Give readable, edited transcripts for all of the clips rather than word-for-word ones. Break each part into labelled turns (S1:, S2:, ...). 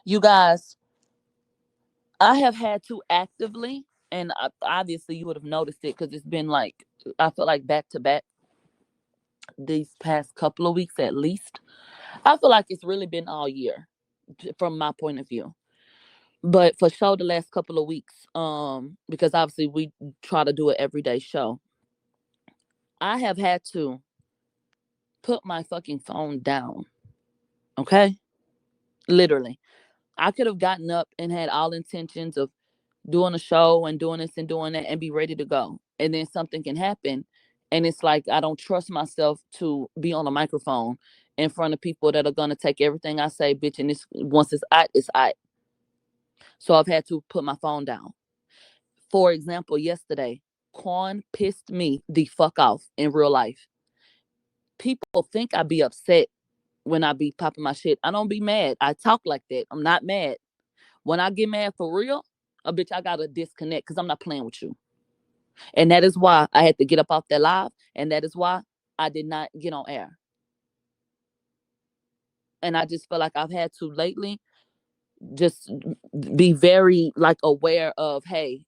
S1: You guys, I have had to actively, and obviously you would have noticed it because it's been like, I feel like back to back these past couple of weeks at least. I feel like it's really been all year from my point of view. But for sure the last couple of weeks, because obviously we try to do an everyday show. I have had to put my fucking phone down. Okay? Literally. I could have gotten up and had all intentions of doing a show and doing this and doing that and be ready to go. And then something can happen. And it's like I don't trust myself to be on a microphone in front of people that are gonna take everything I say, bitch, and this once it's out. So I've had to put my phone down. For example, yesterday, Quan pissed me the fuck off in real life. People think I be upset when I be popping my shit. I don't be mad. I talk like that. I'm not mad. When I get mad for real, a bitch, I gotta disconnect because I'm not playing with you. And that is why I had to get up off that live. And that is why I did not get on air. And I just feel like I've had to lately just be very like aware of, hey,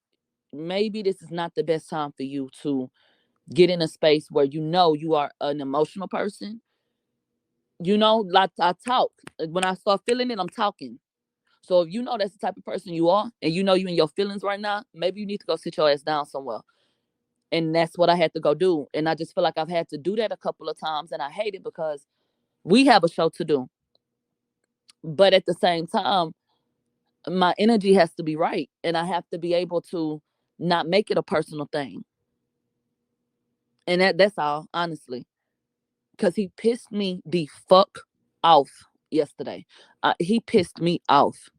S1: maybe this is not the best time for you to get in a space where you know you are an emotional person. You know, like I talk. When I start feeling it, I'm talking. So if you know that's the type of person you are and you know you in your feelings right now, maybe you need to go sit your ass down somewhere. And that's what I had to go do. And I just feel like I've had to do that a couple of times and I hate it because we have a show to do. But at the same time, my energy has to be right and I have to be able to not make it a personal thing. And that's all, honestly. Cause he pissed me the fuck off yesterday. He pissed me off.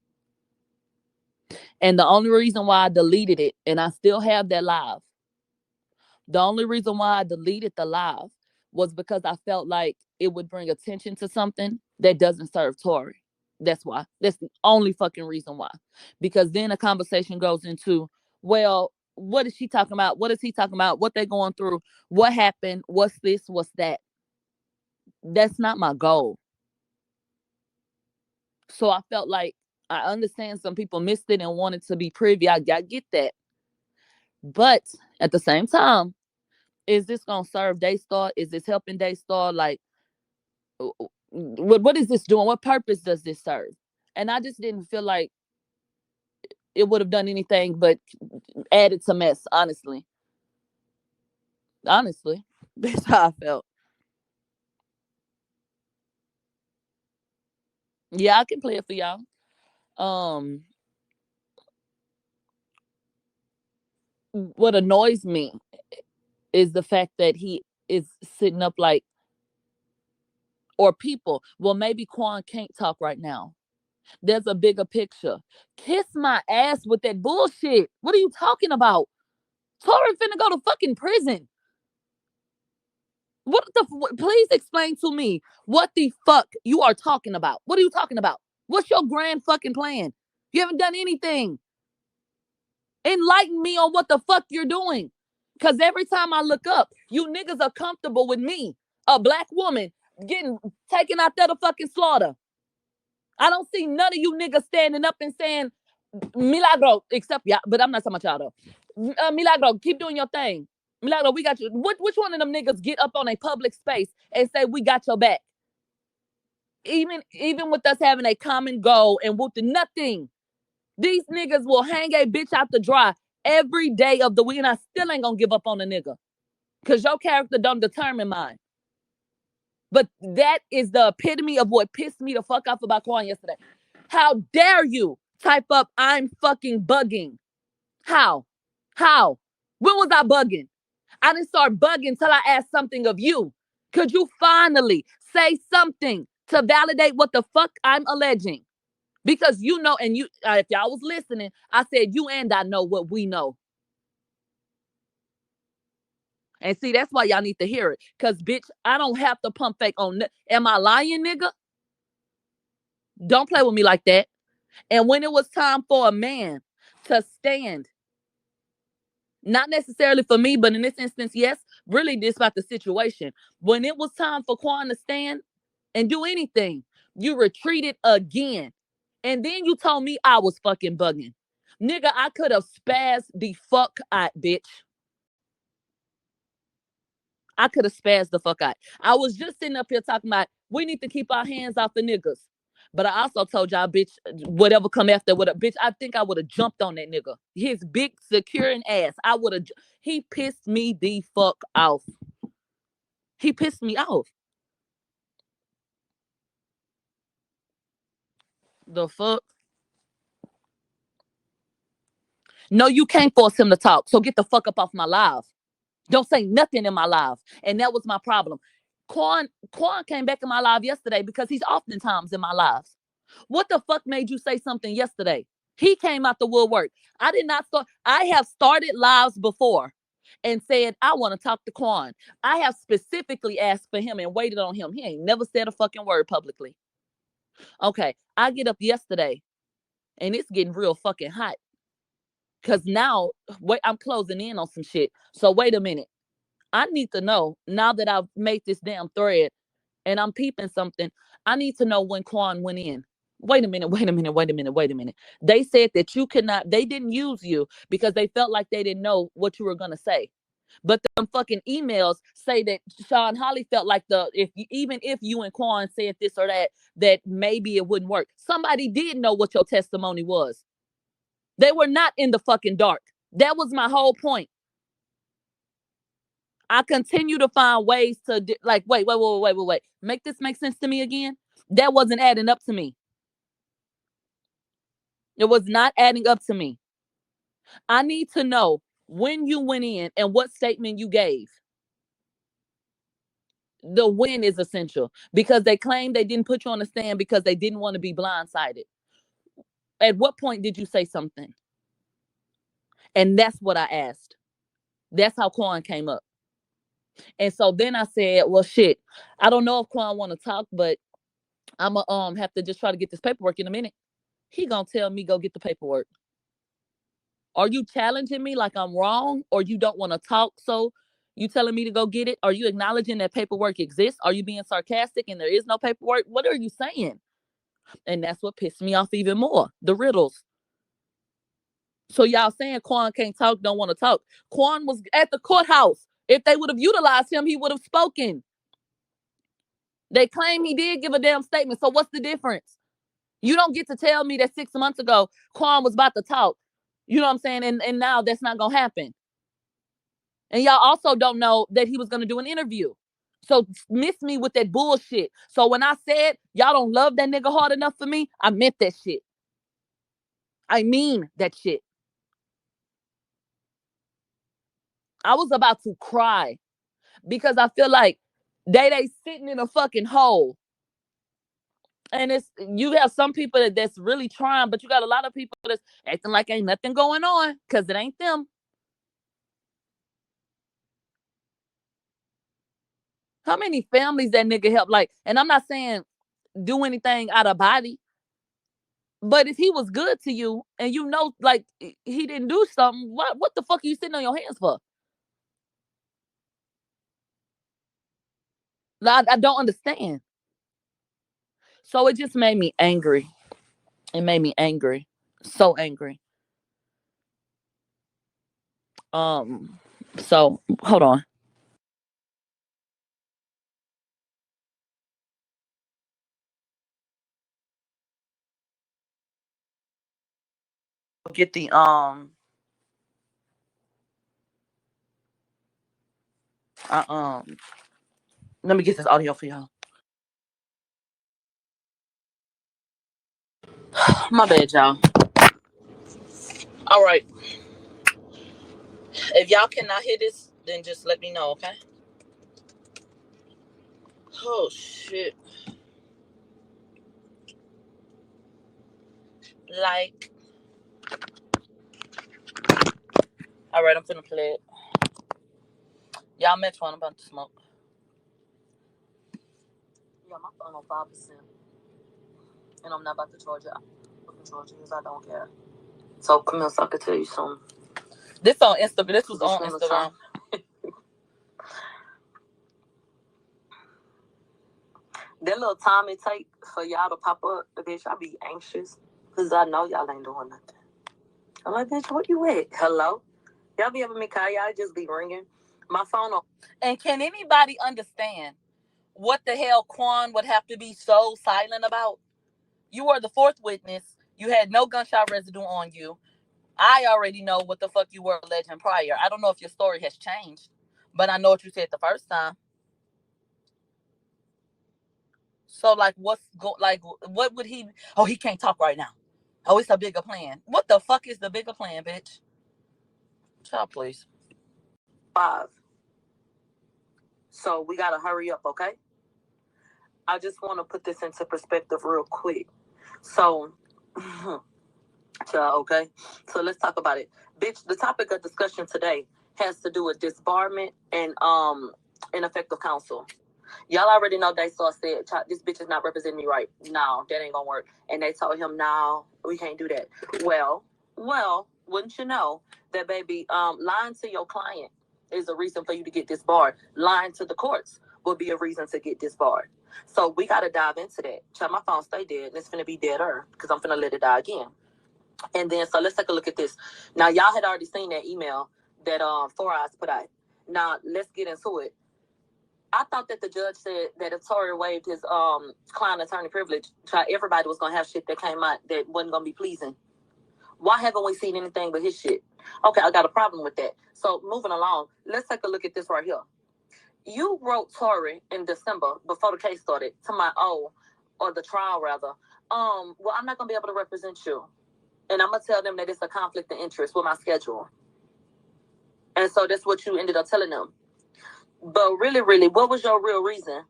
S1: And the only reason why I deleted it, and I still have that live, the only reason why I deleted the live was because I felt like it would bring attention to something that doesn't serve Tory. That's why. That's the only fucking reason why. Because then a conversation goes into, well, what is she talking about? What is he talking about? What they going through? What happened? What's this? What's that? That's not my goal. So I felt like I understand some people missed it and wanted to be privy. I get that. But at the same time, is this gonna serve Daystar? Is this helping Daystar? Like, what is this doing? What purpose does this serve? And I just didn't feel like it would have done anything but added to mess. Honestly, that's how I felt. Yeah, I can play it for y'all. Um, what annoys me is the fact that he is sitting up like, or people. Well, maybe Quan can't talk right now. There's a bigger picture. Kiss my ass with that bullshit. What are you talking about? Tory finna go to fucking prison. Please explain to me what the fuck you are talking about. What are you talking about? What's your grand fucking plan? You haven't done anything. Enlighten me on what the fuck you're doing. Cause every time I look up, you niggas are comfortable with me, a black woman, getting taken out there to fucking slaughter. I don't see none of you niggas standing up and saying, Milagro, except yeah, but I'm not talking about y'all though. Milagro, keep doing your thing. Milagro, we got you. Which one of them niggas get up on a public space and say we got your back? Even with us having a common goal and with nothing, these niggas will hang a bitch out to dry every day of the week, and I still ain't gonna give up on a nigga. Cause your character don't determine mine. But that is the epitome of what pissed me the fuck off about Quan yesterday. How dare you type up I'm fucking bugging? How? How? When was I bugging? I didn't start bugging till I asked something of you. Could you finally say something to validate what the fuck I'm alleging? Because you know, and you, if y'all was listening, I said you and I know what we know. And see, that's why y'all need to hear it. Cause bitch, I don't have to pump fake on. Am I lying, nigga? Don't play with me like that. And when it was time for a man to stand, not necessarily for me, but in this instance, yes, really this about the situation. When it was time for Quan to stand and do anything, you retreated again. And then you told me I was fucking bugging. Nigga, I could have spazzed the fuck out, bitch. I could have spazzed the fuck out. I was just sitting up here talking about we need to keep our hands off the niggas. But I also told y'all, bitch, whatever come after, whatever, bitch, I think I would have jumped on that nigga. His big securing ass. I would have. He pissed me the fuck off. He pissed me off. The fuck? No, you can't force him to talk. So get the fuck up off my live. Don't say nothing in my live. And that was my problem. Quan came back in my live yesterday because he's oftentimes in my lives. What the fuck made you say something yesterday? He came out the woodwork. I did not start. I have started lives before and said, I want to talk to Quan. I have specifically asked for him and waited on him. He ain't never said a fucking word publicly. Okay, I get up yesterday and it's getting real fucking hot. Cause now, wait, I'm closing in on some shit. So wait a minute. I need to know now that I've made this damn thread and I'm peeping something. I need to know when Quan went in. Wait a minute, wait a minute, wait a minute, wait a minute. They said that you could not, they didn't use you because they felt like they didn't know what you were gonna say. But the fucking emails say that Sean Holly felt like even if you and Quan said this or that, that maybe it wouldn't work. Somebody did know what your testimony was. They were not in the fucking dark. That was my whole point. I continue to find ways to like, wait. Make this make sense to me again. That wasn't adding up to me. It was not adding up to me. I need to know when you went in and what statement you gave. The when is essential because they claim they didn't put you on the stand because they didn't want to be blindsided. At what point did you say something? And that's what I asked. That's how Quan came up. And so then I said, well, shit, I don't know if Quan want to talk, but I'm going to have to just try to get this paperwork in a minute. He going to tell me go get the paperwork. Are you challenging me like I'm wrong or you don't want to talk? So you telling me to go get it? Are you acknowledging that paperwork exists? Are you being sarcastic and there is no paperwork? What are you saying? And that's what pissed me off even more. The riddles. So y'all saying Quan can't talk, don't want to talk. Quan was at the courthouse. If they would have utilized him, he would have spoken. They claim he did give a damn statement. So what's the difference? You don't get to tell me that 6 months ago, Quan was about to talk. You know what I'm saying? And now that's not going to happen. And y'all also don't know that he was going to do an interview. So miss me with that bullshit. So when I said y'all don't love that nigga hard enough for me, I meant that shit. I mean that shit. I was about to cry because I feel like they sitting in a fucking hole. And it's you have some people that's really trying, but you got a lot of people that's acting like ain't nothing going on because it ain't them. How many families that nigga helped? Like, and I'm not saying do anything out of body, but if he was good to you and you know, like he didn't do something, what the fuck are you sitting on your hands for? Like, I don't understand. So it just made me angry. It made me angry, so angry. So hold on. Get the uh, um. Let me get this audio for y'all. My bad, y'all. All right. If y'all cannot hear this, then just let me know, okay? Oh shit. Like, all right, I'm finna play it. Y'all met one about to smoke. Yeah, my phone on 5%. And I'm not about to charge it. Charge it because I don't care. So come here so I can tell you something. This on Instagram. This was on Instagram.
S2: that little time it take for y'all to pop up, bitch, I be anxious because I know y'all ain't doing nothing. I'm like, bitch, what you at? Hello? Y'all be having me call, y'all just be ringing. My phone on.
S1: And can anybody understand what the hell Quan would have to be so silent about? You were the fourth witness. You had no gunshot residue on you. I already know what the fuck you were alleging prior. I don't know if your story has changed, but I know what you said the first time. So, like, what would he? Oh, he can't talk right now. Oh, it's a bigger plan. What the fuck is the bigger plan, bitch? Child, please.
S2: 5. So we gotta hurry up, okay? I just want to put this into perspective real quick. So, okay? So let's talk about it. Bitch, the topic of discussion today has to do with disbarment and ineffective counsel. Y'all already know Daystar said, this bitch is not representing me right. No, that ain't gonna work. And they told him, no, we can't do that. Well, wouldn't you know that, baby, lying to your client is a reason for you to get disbarred. Lying to the courts will be a reason to get disbarred. So we got to dive into that. Child, my phone stay dead, and it's finna be deader because I'm finna let it die again. And then, so let's take a look at this. Now, y'all had already seen that email that Four Eyes put out. Now, let's get into it. I thought that the judge said that if Tory waived his client attorney privilege, everybody was going to have shit that came out that wasn't going to be pleasing. Why haven't we seen anything but his shit? Okay, I got a problem with that. So, moving along, let's take a look at this right here. You wrote Tory in December before the case started to my or the trial rather. Well, I'm not going to be able to represent you. And I'm going to tell them that it's a conflict of interest with my schedule. And so that's what you ended up telling them. But really, what was your real reason?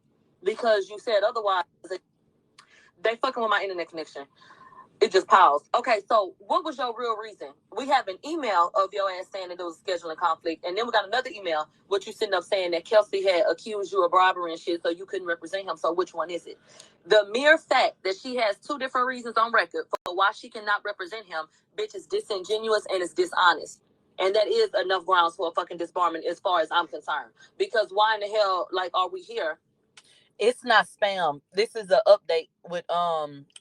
S2: Because you said otherwise, they fucking with my internet connection. It just paused. Okay, so what was your real reason? We have an email of your ass saying that there was a scheduling conflict, and then we got another email with you sitting up saying that Kelsey had accused you of bribery and shit, so you couldn't represent him. So which one is it? The mere fact that she has 2 different reasons on record for why she cannot represent him, bitch, is disingenuous and is dishonest. And that is enough grounds for a fucking disbarment as far as I'm concerned. Because why in the hell, like, are we here?
S1: It's not spam. This is an update with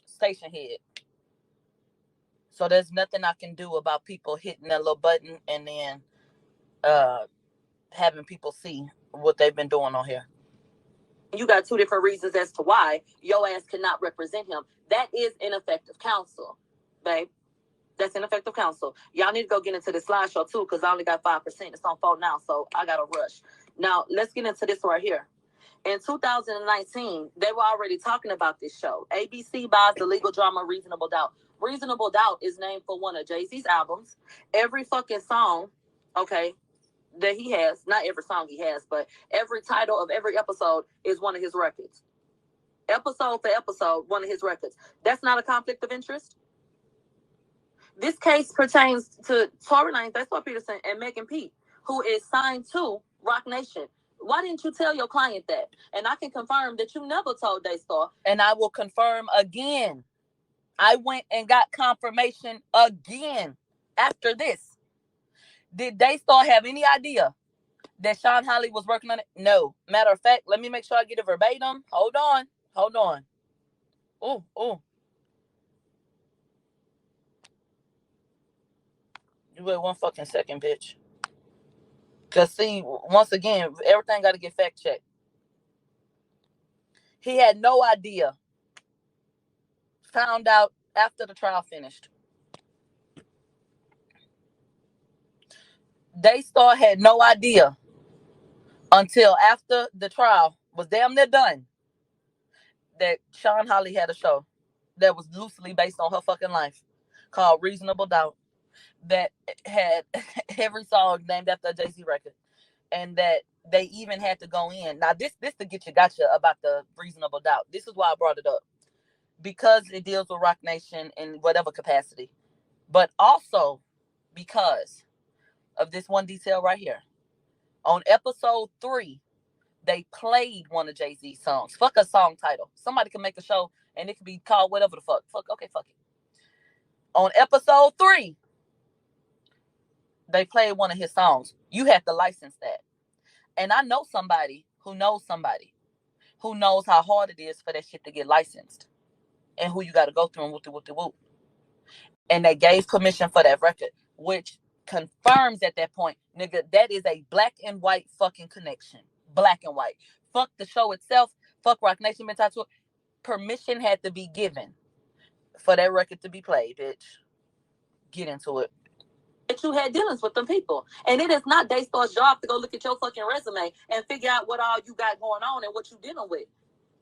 S1: Station Head. So there's nothing I can do about people hitting that little button and then having people see what they've been doing on here.
S2: You got 2 different reasons as to why your ass cannot represent him. That is ineffective counsel, babe. That's ineffective counsel. Y'all need to go get into the slideshow too, because I only got 5%. It's on 4 now, so I got to rush. Now, let's get into this right here. In 2019, they were already talking about this show. ABC buys the legal drama Reasonable Doubt. Reasonable Doubt is named for one of Jay-Z's albums. Every fucking song, okay, that he has, not every song he has, but every title of every episode is one of his records. Episode for episode, one of his records. That's not a conflict of interest? This case pertains to Tory Lanez, Daystar Peterson, and Megan Pete, who is signed to Roc Nation. Why didn't you tell your client that? And I can confirm that you never told Daystar.
S1: And I will confirm again. I went and got confirmation again after this. Did Daystar have any idea that Sean Holly was working on it? No. Matter of fact, let me make sure I get it verbatim. Hold on. Oh. You wait 1 fucking second, bitch. Because, see, once again, everything got to get fact checked. He had no idea. Found out after the trial finished. Daystar had no idea until after the trial was damn near done that Sean Holly had a show that was loosely based on her fucking life called Reasonable Doubt that had every song named after a Jay-Z record, and that they even had to go in. Now, this to get you gotcha about the Reasonable Doubt. This is why I brought it up. Because it deals with Roc Nation in whatever capacity. But also because of this one detail right here. On episode 3, they played one of Jay-Z's songs. Fuck a song title. Somebody can make a show and it can be called whatever the fuck. Fuck it. On episode 3, they played one of his songs. You have to license that. And I know somebody who knows somebody who knows how hard it is for that shit to get licensed and who you got to go through and whoop. And they gave permission for that record, which confirms at that point, nigga, that is a black and white fucking connection. Black and white. Fuck the show itself. Fuck Rock Nation been to it. Permission had to be given for that record to be played, bitch. Get into it.
S2: That you had dealings with them people. And it is not Daystar's job to go look at your fucking resume and figure out what all you got going on and what you dealing with.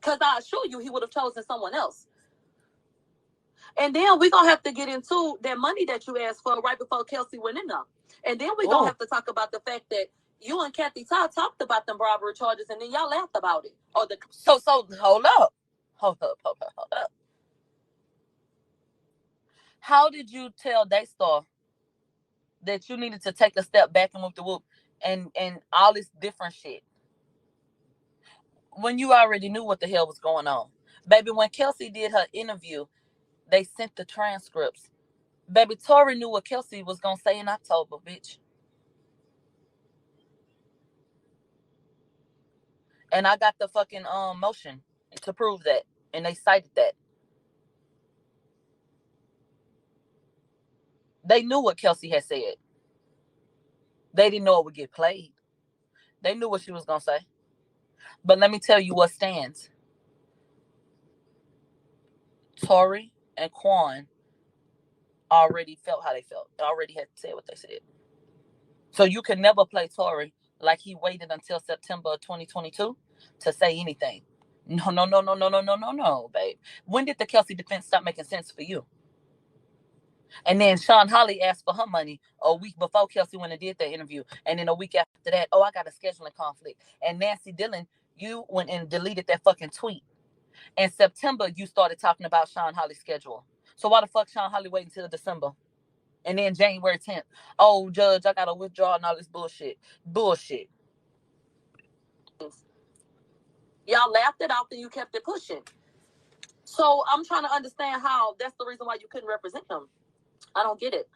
S2: Because I assure you, he would have chosen someone else. And then we're going to have to get into that money that you asked for right before Kelsey went in there. And then we're going to have to talk about the fact that you and Kathy Todd talked about them robbery charges and then y'all laughed about it.
S1: So hold up. Hold up. How did you tell Daystar that you needed to take a step back and move the whoop and all this different shit when you already knew what the hell was going on? Baby, when Kelsey did her interview, they sent the transcripts. Baby, Tory knew what Kelsey was going to say in October, bitch. And I got the fucking motion to prove that. And they cited that. They knew what Kelsey had said. They didn't know it would get played. They knew what she was going to say. But let me tell you what stands. Tory and Quan already felt how they felt. They already had said what they said. So you can never play Tory like he waited until September 2022 to say anything. No, babe. When did the Kelsey defense stop making sense for you? And then Sean Holly asked for her money a week before Kelsey went and did that interview. And then a week after that, I got a scheduling conflict. And Nancy Dillon, you went and deleted that fucking tweet. In September, you started talking about Sean Holly's schedule. So why the fuck Sean Holly wait until December? And then January 10th, oh, Judge, I got to withdraw and all this bullshit. Bullshit.
S2: Y'all laughed it off and you kept it pushing. So I'm trying to understand how that's the reason why you couldn't represent him. I don't get it.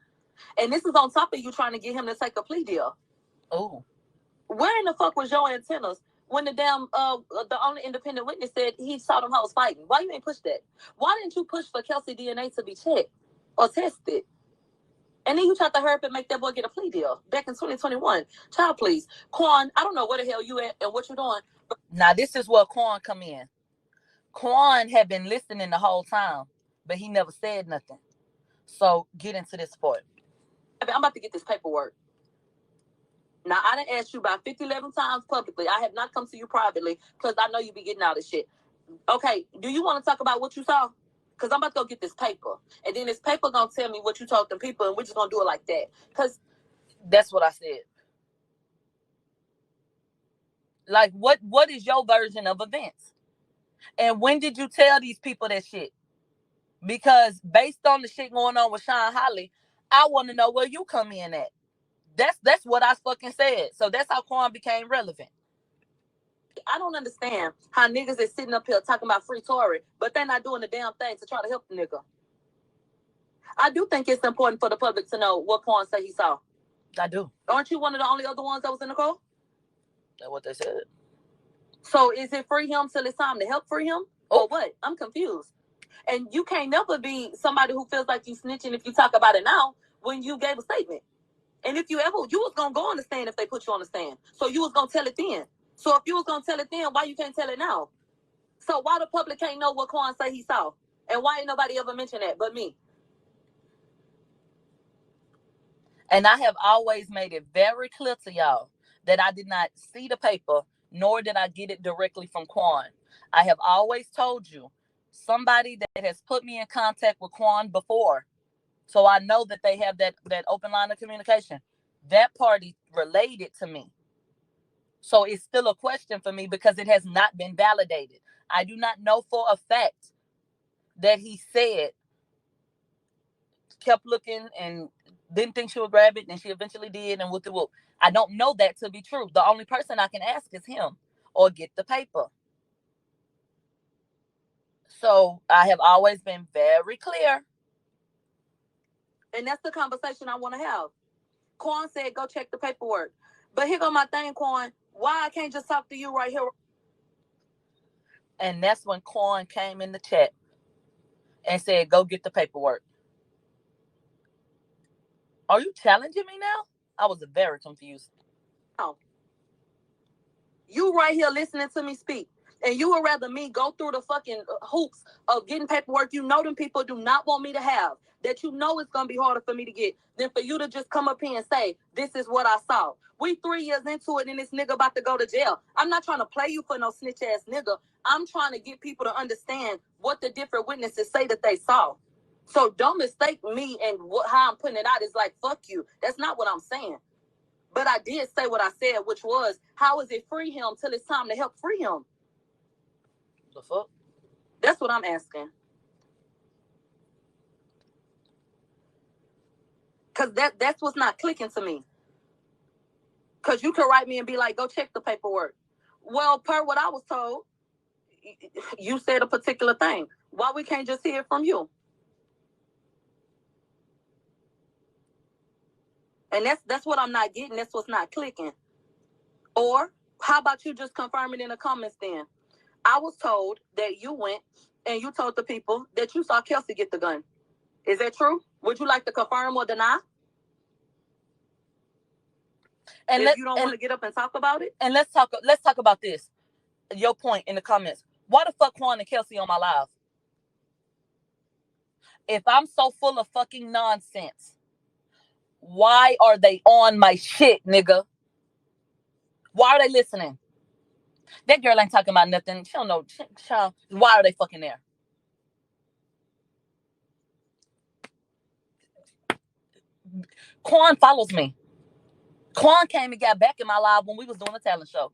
S2: And this is on top of you trying to get him to take a plea deal.
S1: Oh.
S2: Where in the fuck was your antennas when the damn the only independent witness said he saw them hoes fighting? Why you ain't push that? Why didn't you push for Kelsey DNA to be checked or tested? And then you tried to hurry up and make that boy get a plea deal back in 2021. Child, please. Quan, I don't know where the hell you at and what you're doing.
S1: But now, this is where Quan come in. Quan had been listening the whole time, but he never said nothing. So get into this part.
S2: I'm about to get this paperwork. Now, I done asked you about 11 times publicly. I have not come to you privately because I know you be getting all this shit. Okay, do you want to talk about what you saw? Because I'm about to go get this paper. And then this paper going to tell me what you told them people, and we're just going to do it like that. Because
S1: that's what I said. Like, what is your version of events? And when did you tell these people that shit? Because based on the shit going on with Sean Holly, I want to know where you come in at. That's what I fucking said. So that's how Quan became relevant.
S2: I don't understand how niggas is sitting up here talking about free Tory, but they're not doing the damn thing to try to help the nigga. I do think it's important for the public to know what Quan say he saw.
S1: I do.
S2: Aren't you one of the only other ones that was in the call?
S1: That's what they said.
S2: So is it free him till it's time to help free him? Or what? I'm confused. And you can't never be somebody who feels like you snitching if you talk about it now when you gave a statement. And if you was going to go on the stand if they put you on the stand. So you was going to tell it then. So if you was going to tell it then, why you can't tell it now? So why the public can't know what Quan say he saw? And why ain't nobody ever mentioned that but me?
S1: And I have always made it very clear to y'all that I did not see the paper, nor did I get it directly from Quan. I have always told you, somebody that has put me in contact with Quan before, so I know that they have that open line of communication. That party relayed it to me. So it's still a question for me because it has not been validated. I do not know for a fact that he said, kept looking and didn't think she would grab it, and she eventually did, and whoop. I don't know that to be true. The only person I can ask is him or get the paper. So I have always been very clear.
S2: And that's the conversation I want to have. Quan said, go check the paperwork. But here go my thing, Quan. Why I can't just talk to you right here?
S1: And that's when Quan came in the chat and said, go get the paperwork. Are you challenging me now? I was very confused.
S2: Oh. You right here listening to me speak. And you would rather me go through the fucking hoops of getting paperwork you know them people do not want me to have, that you know it's going to be harder for me to get, than for you to just come up here and say, this is what I saw. We 3 years into it and this nigga about to go to jail. I'm not trying to play you for no snitch ass nigga. I'm trying to get people to understand what the different witnesses say that they saw. So don't mistake me and how I'm putting it out is like, fuck you. That's not what I'm saying. But I did say what I said, which was, how is it free him till it's time to help free him?
S1: The fuck?
S2: That's what I'm asking. Because that's what's not clicking to me. Because you could write me and be like, go check the paperwork. Well, per what I was told, you said a particular thing. Why we can't just hear it from you? And that's what I'm not getting. That's what's not clicking. Or how about you just confirm it in the comments then? I was told that you went and you told the people that you saw Kelsey get the gun. Is that true? Would you like to confirm or deny? And if you don't want to get up and talk about it?
S1: And let's talk about this. Your point in the comments. Why the fuck Quan and Kelsey on my live? If I'm so full of fucking nonsense, why are they on my shit, nigga? Why are they listening? That girl ain't talking about nothing. She don't know. Child, why are they fucking there? Quan follows me. Quan came and got back in my live when we was doing a talent show.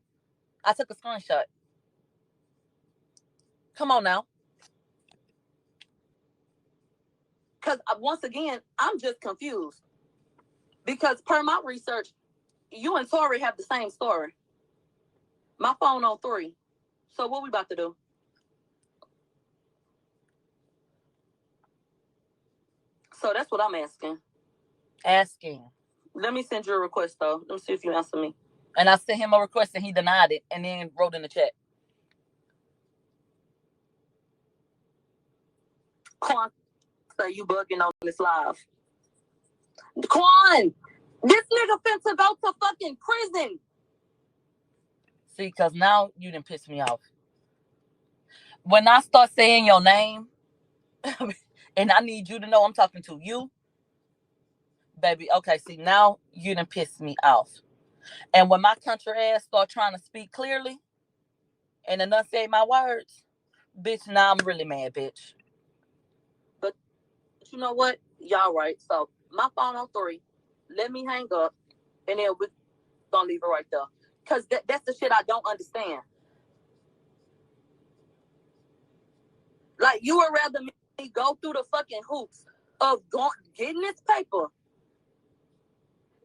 S1: I took a screenshot. Come on now.
S2: Because once again, I'm just confused. Because per my research, you and Tory have the same story. My phone on 3. So what we about to do? So that's what I'm asking. Let me send you a request, though. Let me see if you answer me.
S1: And I sent him a request and he denied it and then wrote in the chat.
S2: Quan, so you bugging on this live. Quan, this nigga finna go to fucking prison.
S1: See, because now you done piss me off. When I start saying your name, and I need you to know I'm talking to you, baby, okay, see, now you done piss me off. And when my country ass start trying to speak clearly and enunciate my words, bitch, now I'm really mad, bitch.
S2: But you know what? Y'all right. So my phone on 3. Let me hang up, and then we're gonna leave it right there. Because that's the shit I don't understand. Like, you would rather me go through the fucking hoops of getting this paper,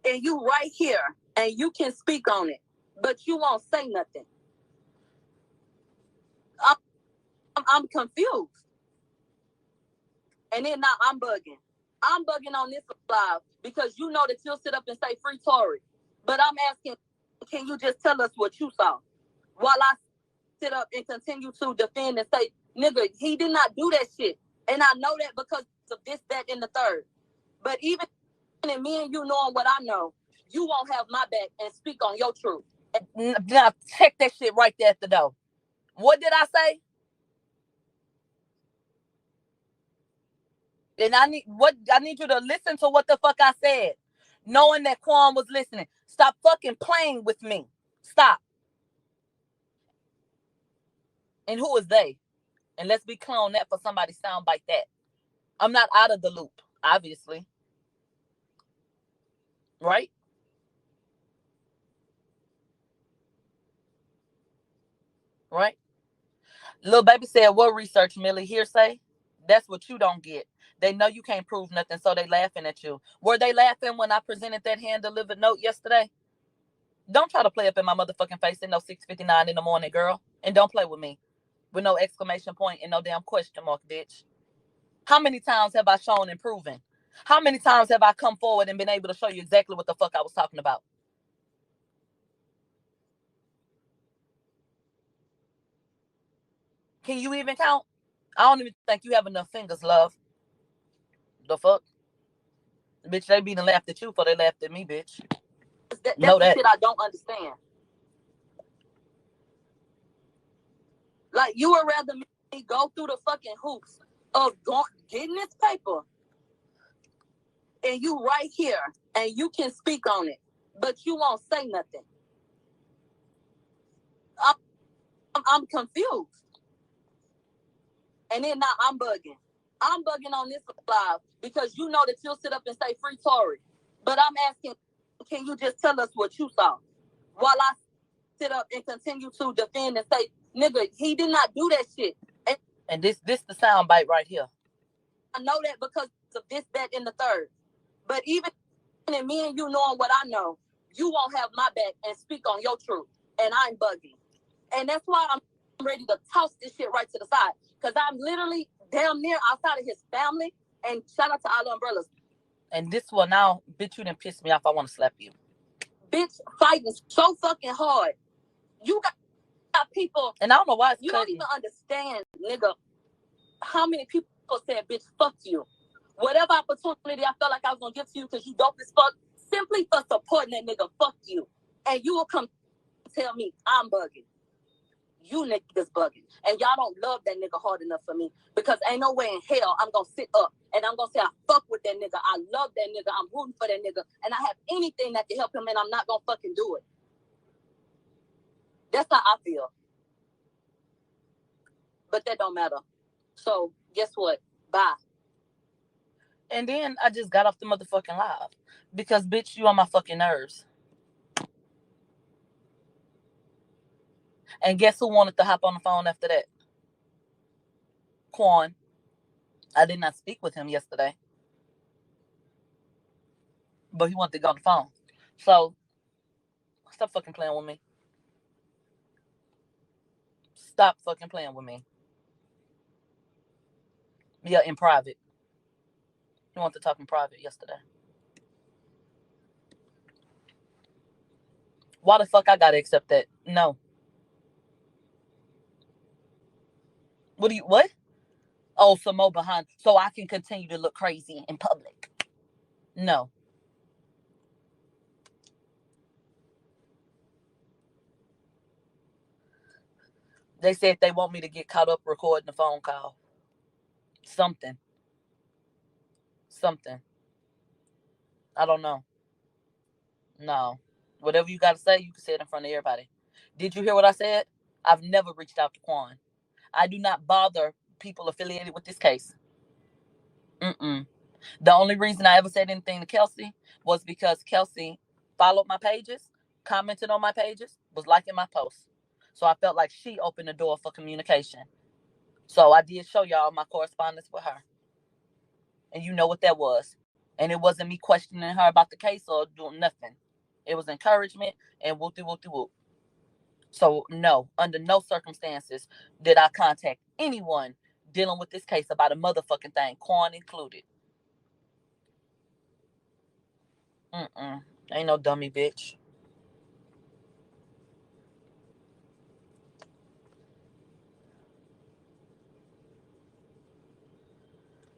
S2: and you right here, and you can speak on it, but you won't say nothing. I'm confused. And then now I'm bugging. I'm bugging on this live because you know that you'll sit up and say free Tory. But I'm asking, can you just tell us what you saw? While I sit up and continue to defend and say, nigga, he did not do that shit. And I know that because of this, that, and the third. But even in me and you knowing what I know, you won't have my back and speak on your truth.
S1: Now check that shit right there at the door. What did I say? And I need you to listen to what the fuck I said. Knowing that Quan was listening. Stop fucking playing with me. Stop. And who is they? And let's be clear on that for somebody sound like that. I'm not out of the loop, obviously. Right? Right? Little baby said, what research, Millie? Hearsay? That's what you don't get. They know you can't prove nothing, so they laughing at you. Were they laughing when I presented that hand-delivered note yesterday? Don't try to play up in my motherfucking face at no 6:59 in the morning, girl. And don't play with me. With no exclamation point and no damn question mark, bitch. How many times have I shown and proven? How many times have I come forward and been able to show you exactly what the fuck I was talking about? Can you even count? I don't even think you have enough fingers, love. The fuck? Bitch, they be done laughed at you before they laughed at me, bitch.
S2: That's the shit I don't understand. Like, you would rather me go through the fucking hoops of getting this paper, and you right here, and you can speak on it, but you won't say nothing. I'm confused. And then now I'm bugging. I'm bugging on this live because you know that you'll sit up and say free Tory. But I'm asking, can you just tell us what you saw? While I sit up and continue to defend and say, nigga, he did not do that shit.
S1: And this the sound bite right here.
S2: I know that because of this, that, and the third. But even in me and you knowing what I know, you won't have my back and speak on your truth. And I'm bugging. And that's why I'm ready to toss this shit right to the side. Because I'm literally damn near outside of his family. And shout out to all the umbrellas.
S1: And this one now, bitch, you done pissed me off. I want to slap you.
S2: Bitch, fighting so fucking hard. You got people.
S1: And I don't know why it's
S2: you don't even understand, nigga, how many people said, bitch, fuck you. Whatever opportunity I felt like I was going to give to you because you dope as fuck, simply for supporting that nigga, fuck you. And you will come tell me I'm bugging. You niggas bugging. And y'all don't love that nigga hard enough for me. Because ain't no way in hell I'm going to sit up and I'm going to say I fuck with that nigga. I love that nigga. I'm rooting for that nigga. And I have anything that can help him and I'm not going to fucking do it. That's how I feel. But that don't matter. So, guess what? Bye.
S1: And then I just got off the motherfucking live. Because, bitch, you on my fucking nerves. And guess who wanted to hop on the phone after that? Quan. I did not speak with him yesterday. But he wanted to go on the phone. So, stop fucking playing with me. Stop fucking playing with me. Yeah, in private. He wanted to talk in private yesterday. Why the fuck I gotta accept that? No. What? Oh, some more behind. So I can continue to look crazy in public. No. They said they want me to get caught up recording a phone call. Something. I don't know. No. Whatever you got to say, you can say it in front of everybody. Did you hear what I said? I've never reached out to Quan. I do not bother people affiliated with this case. The only reason I ever said anything to Kelsey was because Kelsey followed my pages, commented on my pages, was liking my posts. So I felt like she opened the door for communication. So I did show y'all my correspondence with her. And you know what that was. And it wasn't me questioning her about the case or doing nothing. It was encouragement and whoop-de-whoop-de-whoop. So no, under no circumstances did I contact anyone dealing with this case about a motherfucking thing, Quan included. Ain't no dummy bitch.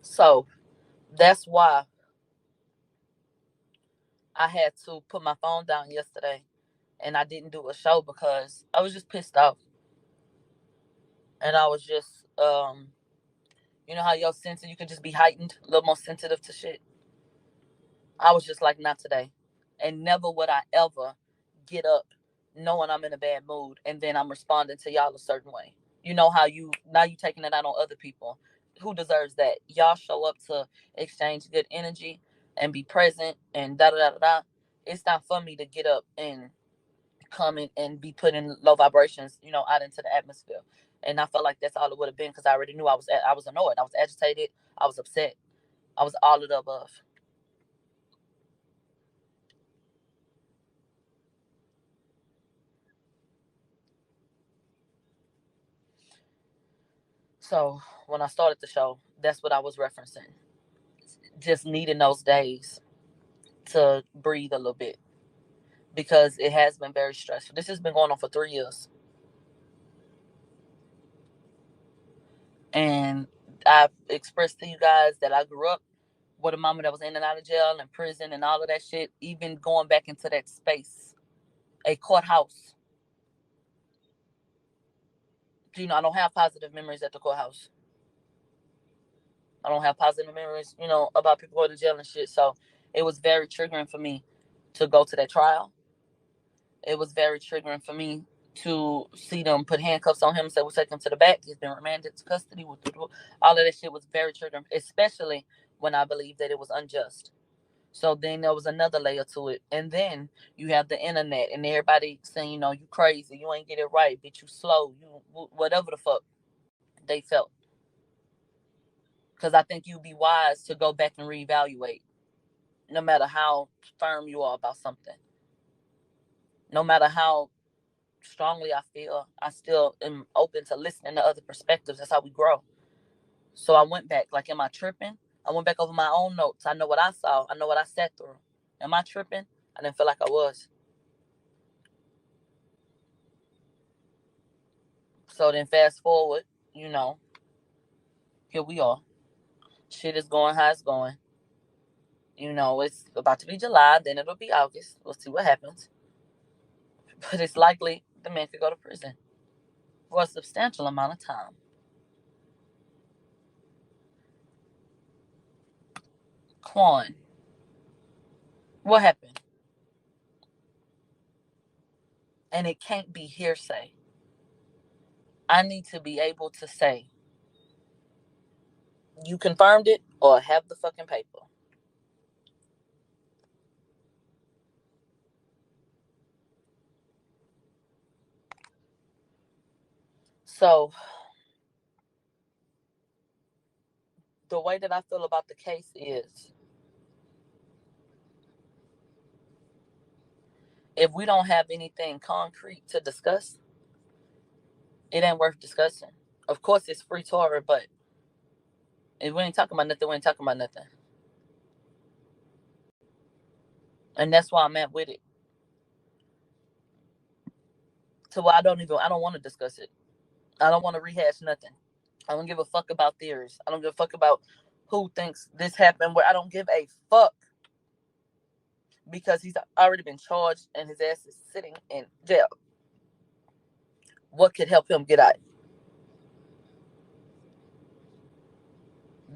S1: So that's why I had to put my phone down yesterday and I didn't do a show because I was just pissed off. And I was just, you know how your sense, you can just be heightened, a little more sensitive to shit. I was just like, not today. And never would I ever get up knowing I'm in a bad mood and then I'm responding to y'all a certain way. You know how you taking it out on other people. Who deserves that? Y'all show up to exchange good energy and be present and da da da da. It's not for me to get up and come in and be putting low vibrations, out into the atmosphere. And I felt like that's all it would have been because I already knew I was annoyed, I was agitated, I was upset, I was all of the above. So when I started the show, that's what I was referencing. Just needing those days to breathe a little bit because it has been very stressful. This has been going on for 3 years. And I've expressed to you guys that I grew up with a mama that was in and out of jail and prison and all of that shit, even going back into that space, a courthouse. I don't have positive memories at the courthouse. I don't have positive memories, about people going to jail and shit. So it was very triggering for me to go to that trial. It was very triggering for me to see them put handcuffs on him and say, we'll take him to the back. He's been remanded to custody. All of that shit was very triggering, especially when I believed that it was unjust. So then there was another layer to it. And then you have the internet and everybody saying, you crazy, you ain't get it right, bitch, you slow, you whatever the fuck they felt. Because I think you'd be wise to go back and reevaluate, no matter how firm you are about something. No matter how strongly I feel, I still am open to listening to other perspectives. That's how we grow. So I went back. Like, am I tripping? I went back over my own notes. I know what I saw. I know what I sat through. Am I tripping? I didn't feel like I was. So then fast forward, here we are. Shit is going how it's going. It's about to be July, then it'll be August. We'll see what happens. But it's likely the man could go to prison for a substantial amount of time. Quan, what happened? And it can't be hearsay. I need to be able to say, you confirmed it or have the fucking paper. So, the way that I feel about the case is, if we don't have anything concrete to discuss, it ain't worth discussing. Of course, it's free Tory, but if we ain't talking about nothing, we ain't talking about nothing. And that's why I'm at with it. So I don't want to discuss it. I don't want to rehash nothing. I don't give a fuck about theories. I don't give a fuck about who thinks this happened. Where I don't give a fuck, because he's already been charged and his ass is sitting in jail. What could help him get out?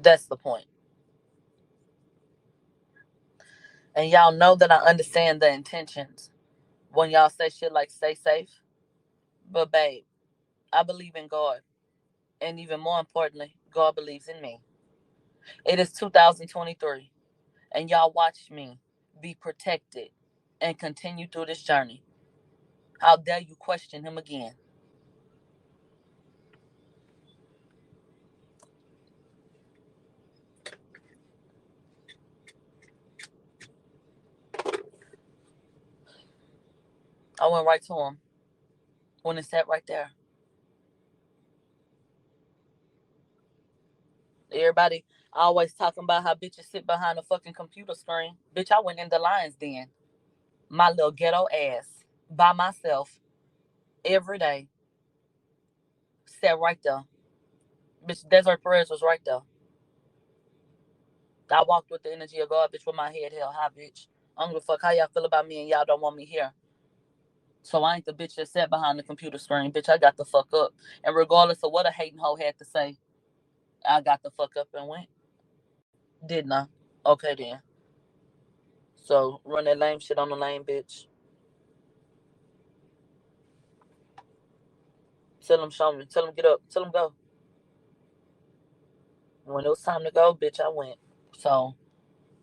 S1: That's the point. And y'all know that I understand the intentions when y'all say shit like stay safe. But babe, I believe in God. And even more importantly, God believes in me. It is 2023. And y'all watch me be protected and continue through this journey. How dare you question him again? I went right to him when it sat right there. Everybody always talking about how bitches sit behind a fucking computer screen. Bitch, I went in the lion's den. My little ghetto ass. By myself. Every day. Sat right there. Bitch, Desiree Perez was right there. I walked with the energy of God, bitch, with my head held high, bitch. I don't give a fuck how y'all feel about me and y'all don't want me here. So I ain't the bitch that sat behind the computer screen. Bitch, I got the fuck up. And regardless of what a hating hoe had to say, I got the fuck up and went. Didn't I? Okay then. So run that lame shit on the lame bitch. Tell him show me. Tell him get up. Tell him go. When it was time to go, bitch, I went. So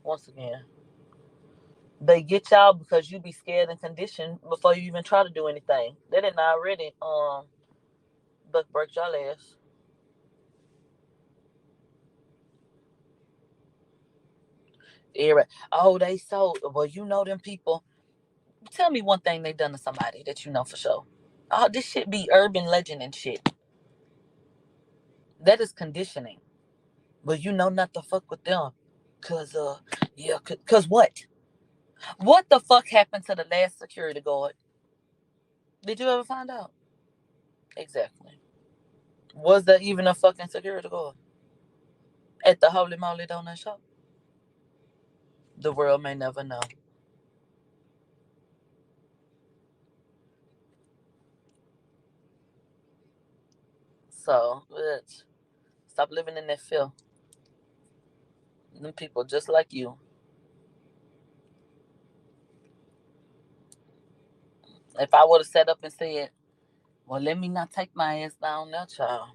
S1: once again, they get y'all because you be scared and conditioned before you even try to do anything. They didn't already buck break y'all ass. Everybody, oh, they so well. Them people. Tell me one thing they done to somebody that you know for sure. Oh, this shit be urban legend and shit. That is conditioning. But you know not to fuck with them. Cause yeah, cause what? What the fuck happened to the last security guard? Did you ever find out? Exactly. Was there even a fucking security guard at the Holy Moly Donut Shop? The world may never know. So, bitch, stop living in that fear. Them people just like you. If I would have sat up and said, well, let me not take my ass down there, child.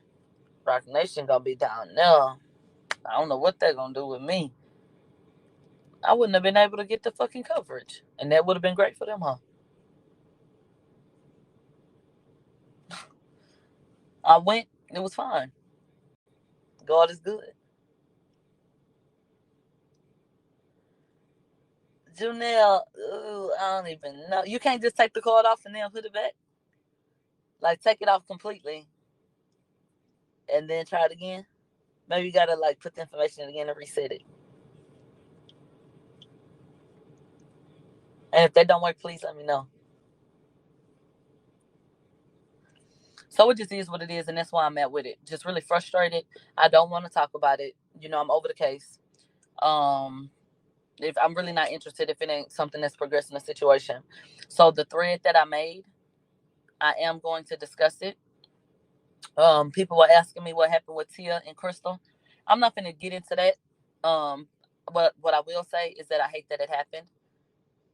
S1: Rock Nation gonna be down there. I don't know what they're gonna do with me. I wouldn't have been able to get the fucking coverage. And that would have been great for them, huh? I went, it was fine. God is good. Janelle, ooh, I don't even know. You can't just take the card off and then put it back. Like take it off completely and then try it again. Maybe you gotta like put the information in again and reset it. And if that don't work, please let me know. So it just is what it is, and that's why I'm at with it. Just really frustrated. I don't want to talk about it. You know, I'm over the case. Um, if I'm really not interested, if it ain't something that's progressing the situation. So the thread that I made, I am going to discuss it. People were asking me what happened with Tia and Crystal. I'm not going to get into that. But what I will say is that I hate that it happened,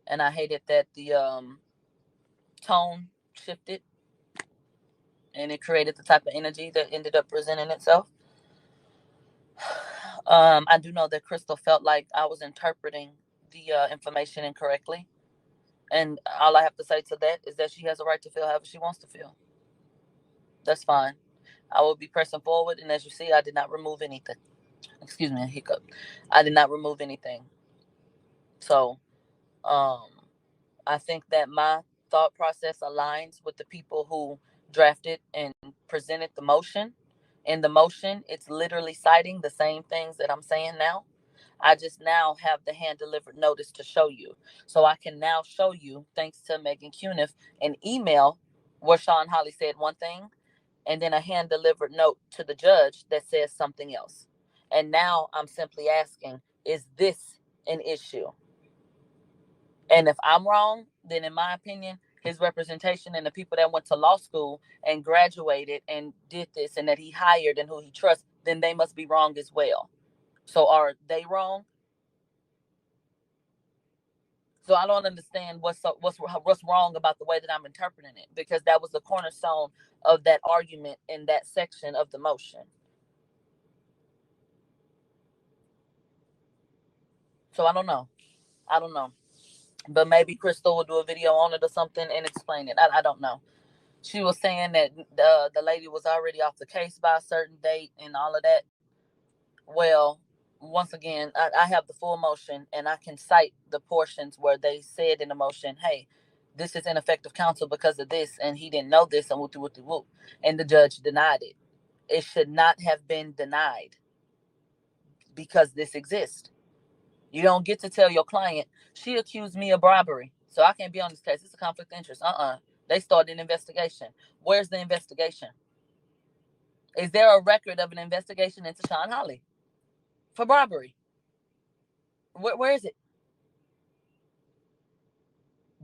S1: and I hated that the tone shifted, and it created the type of energy that ended up presenting itself. I do know that Crystal felt like I was interpreting the information incorrectly, and all I have to say to that is that she has a right to feel however she wants to feel. That's fine. I will be pressing forward, and as you see, I did not remove anything. Excuse me, a hiccup. I did not remove anything. So, um, I think that my thought process aligns with the people who drafted and presented the motion. In the motion, it's literally citing the same things that I'm saying now. I just now have the hand delivered notice to show you. So I can now show you, thanks to Megan Cuniff, an email where Sean Holly said one thing and then a hand delivered note to the judge that says something else. And now I'm simply asking, is this an issue? And if I'm wrong, then in my opinion, his representation and the people that went to law school and graduated and did this and that he hired and who he trusts, then they must be wrong as well. So are they wrong? So I don't understand what's wrong about the way that I'm interpreting it, because that was the cornerstone of that argument in that section of the motion. So I don't know. I don't know. But maybe Crystal will do a video on it or something and explain it. I don't know. She was saying that the lady was already off the case by a certain date and all of that. Well, once again, I have the full motion and I can cite the portions where they said in the motion, hey, this is ineffective counsel because of this, and he didn't know this, and whoop, whoop, whoop, and the judge denied it. It should not have been denied because this exists. You don't get to tell your client, she accused me of bribery, so I can't be on this case. It's a conflict of interest. They started an investigation. Where's the investigation? Is there a record of an investigation into Sean Holly for bribery? Where is it?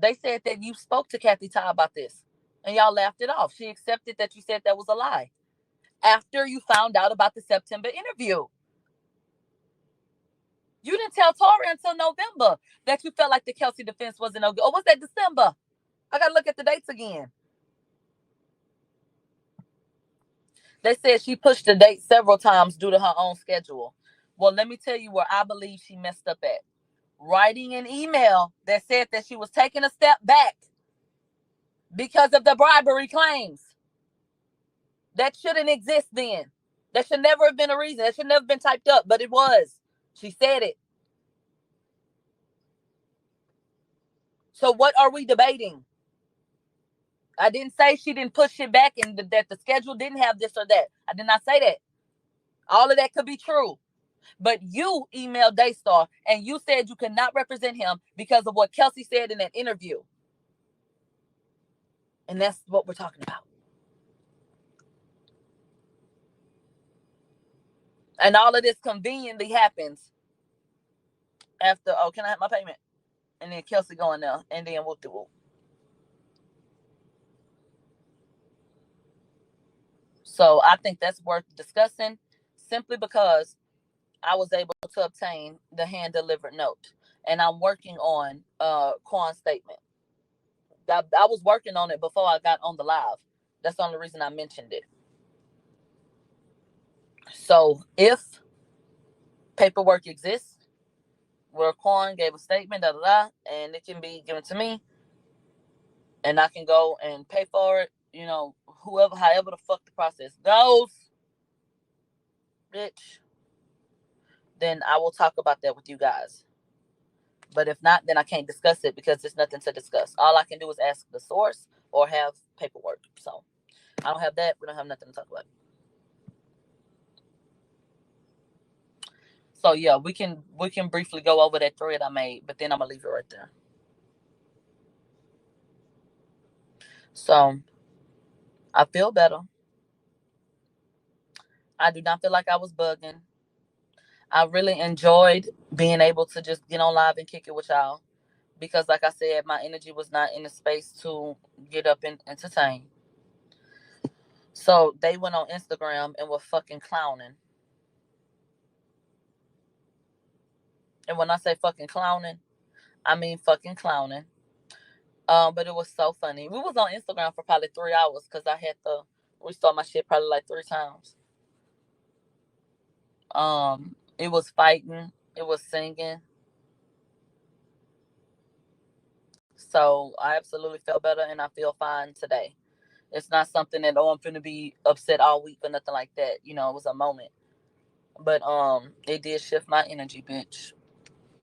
S1: They said that you spoke to Kathy Ty about this, and y'all laughed it off. She accepted that you said that was a lie after you found out about the September interview. You didn't tell Tory until November that you felt like the Kelsey defense wasn't no good. Or was that December? I got to look at the dates again. They said she pushed the date several times due to her own schedule. Well, let me tell you where I believe she messed up at. Writing an email that said that she was taking a step back because of the bribery claims. That shouldn't exist then. That should never have been a reason. That should never have been typed up, but it was. She said it. So what are we debating? I didn't say she didn't push it back and that the schedule didn't have this or that. I did not say that. All of that could be true. But you emailed Daystar and you said you could not represent him because of what Kelsey said in that interview. And that's what we're talking about. And all of this conveniently happens after, oh, can I have my payment? And then Kelsey going there, and then whoop de whoop. So I think that's worth discussing, simply because I was able to obtain the hand delivered note, and I'm working on Quan's statement. I was working on it before I got on the live. That's the only reason I mentioned it. So if paperwork exists where Quan gave a statement, da da da, and it can be given to me, and I can go and pay for it, whoever, however the fuck the process goes, bitch, then I will talk about that with you guys. But if not, then I can't discuss it because there's nothing to discuss. All I can do is ask the source or have paperwork. So I don't have that. We don't have nothing to talk about. So yeah, we can briefly go over that thread I made, but then I'm gonna leave it right there. So I feel better. I do not feel like I was bugging. I really enjoyed being able to just get on live and kick it with y'all because, like I said, my energy was not in the space to get up and entertain. So they went on Instagram and were fucking clowning. And when I say fucking clowning, I mean fucking clowning. But it was so funny. We was on Instagram for probably 3 hours because I had to restart my shit probably like 3 times. It was fighting. It was singing. So I absolutely felt better and I feel fine today. It's not something that, oh, I'm finna be upset all week or nothing like that. It was a moment. But it did shift my energy, bitch.